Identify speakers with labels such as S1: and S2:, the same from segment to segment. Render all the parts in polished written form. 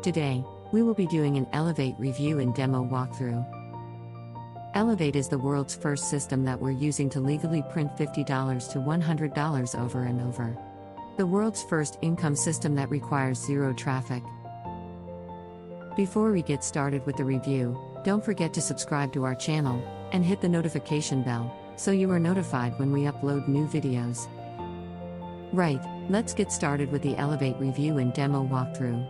S1: Today, we will be doing an Elevate review and demo walkthrough. Elevate is the world's first system that we're using to legally print $50 to $100 over and over. The world's first income system that requires zero traffic. Before we get started with the review, don't forget to subscribe to our channel and hit the notification bell so you are notified when we upload new videos. Right, let's get started with the Elevate review and demo walkthrough.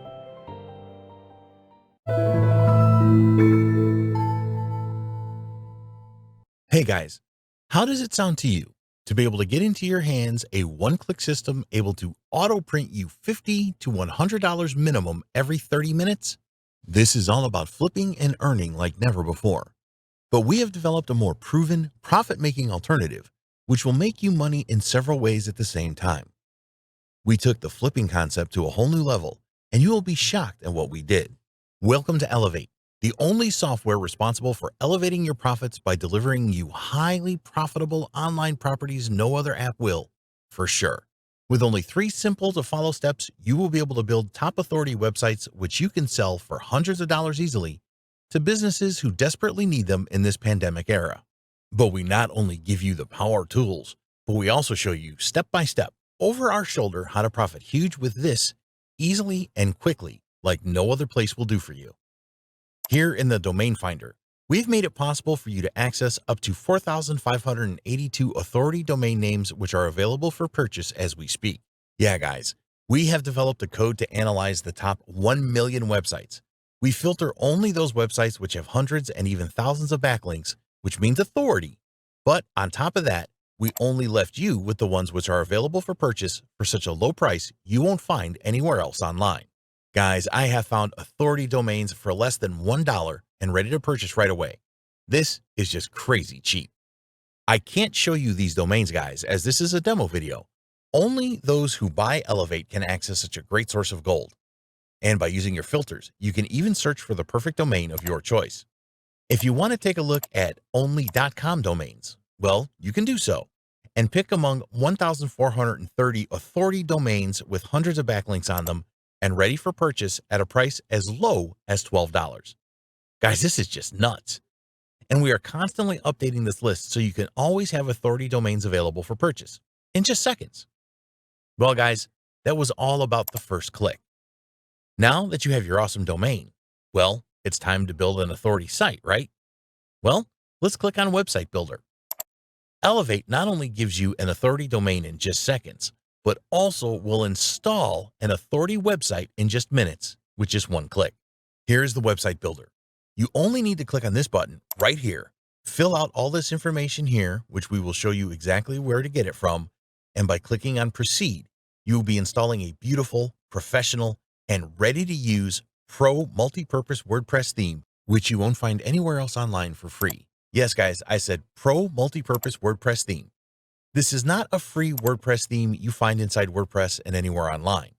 S2: Hey guys, how does it sound to you to be able to get into your hands a one-click system able to auto-print you $50 to $100 minimum every 30 minutes? This is all about flipping and earning like never before. But we have developed a more proven, profit-making alternative, which will make you money in several ways at the same time. We took the flipping concept to a whole new level, and you will be shocked at what we did. Welcome to Elevate, the only software responsible for elevating your profits by delivering you highly profitable online properties no other app will, for sure. With only 3 simple to follow steps, you will be able to build top authority websites which you can sell for hundreds of dollars easily to businesses who desperately need them in this pandemic era. But we not only give you the power tools, but we also show you step by step, over our shoulder, how to profit huge with this easily and quickly like no other place will do for you. Here in the Domain Finder, we've made it possible for you to access up to 4,582 authority domain names which are available for purchase as we speak. Yeah, guys, we have developed a code to analyze the top 1 million websites. We filter only those websites which have hundreds and even thousands of backlinks, which means authority. But on top of that, we only left you with the ones which are available for purchase for such a low price you won't find anywhere else online. Guys, I have found authority domains for less than $1 and ready to purchase right away. This is just crazy cheap. I can't show you these domains, guys, as this is a demo video. Only those who buy Elevate can access such a great source of gold. And by using your filters, you can even search for the perfect domain of your choice. If you want to take a look at only.com domains, well, you can do so and pick among 1,430 authority domains with hundreds of backlinks on them and ready for purchase at a price as low as $12. Guys, this is just nuts. And we are constantly updating this list so you can always have authority domains available for purchase in just seconds. Well, guys, that was all about the first click. Now that you have your awesome domain, well, it's time to build an authority site, right? Well, let's click on Website Builder. Elevate not only gives you an authority domain in just seconds, but also will install an authority website in just minutes with just one click. Here's the Website Builder. You only need to click on this button right here, fill out all this information here, which we will show you exactly where to get it from, and by clicking on Proceed, you will be installing a beautiful, professional, and ready-to-use pro multi-purpose WordPress theme, which you won't find anywhere else online for free. Yes, guys, I said pro multi-purpose WordPress theme. This is not a free WordPress theme you find inside WordPress and anywhere online.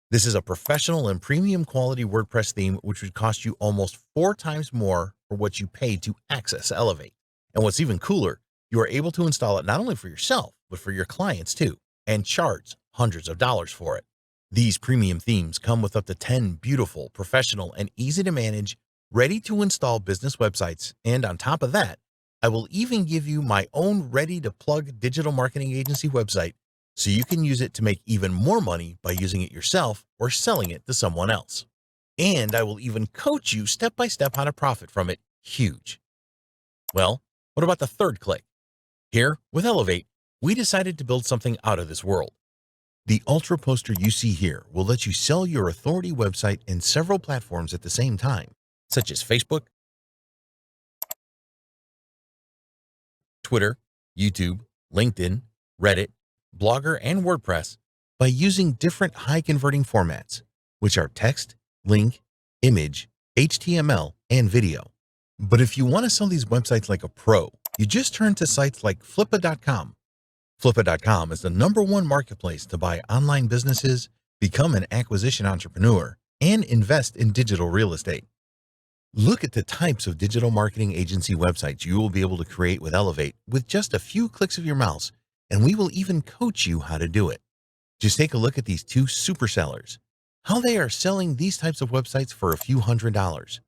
S2: This is a professional and premium quality WordPress theme which would cost you almost 4 times more for what you paid to access Elevate. And what's even cooler, you are able to install it not only for yourself, but for your clients too, and charge hundreds of dollars for it. These premium themes come with up to 10 beautiful, professional, and easy to manage, ready to install business websites. And on top of that, I will even give you my own ready-to-plug digital marketing agency website so you can use it to make even more money by using it yourself or selling it to someone else. And I will even coach you step-by-step how to profit from it. Huge. Well, what about the third click? Here, with Elevate, we decided to build something out of this world. The Ultra Poster you see here will let you sell your authority website in several platforms at the same time, such as Facebook, Twitter, YouTube, LinkedIn, Reddit, Blogger, and WordPress by using different high-converting formats, which are text, link, image, HTML, and video. But if you want to sell these websites like a pro, you just turn to sites like Flippa.com. Flippa.com is the #1 marketplace to buy online businesses, become an acquisition entrepreneur, and invest in digital real estate. Look at the types of digital marketing agency websites you will be able to create with Elevate with just a few clicks of your mouse, and we will even coach you how to do it. Just take a look at these 2 super sellers. how they are selling these types of websites for a few $100s.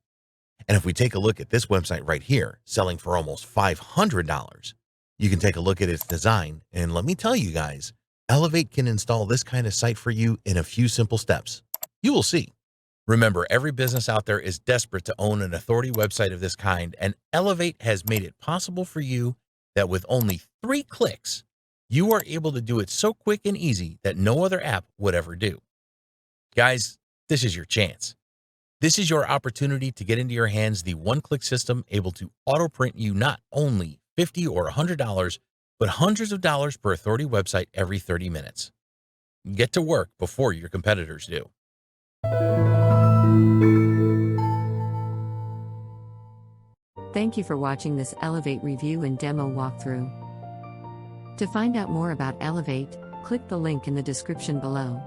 S2: And if we take a look at this website right here, selling for almost $500, you can take a look at its design. And let me tell you guys, Elevate can install this kind of site for you in a few simple steps. You will see. Remember, every business out there is desperate to own an authority website of this kind, and Elevate has made it possible for you that with only 3 clicks, you are able to do it so quick and easy that no other app would ever do. Guys, this is your chance. This is your opportunity to get into your hands the one-click system able to auto-print you not only $50 or $100, but hundreds of dollars per authority website every 30 minutes. Get to work before your competitors do.
S1: Thank you for watching this Elevate review and demo walkthrough. To find out more about Elevate, click the link in the description below.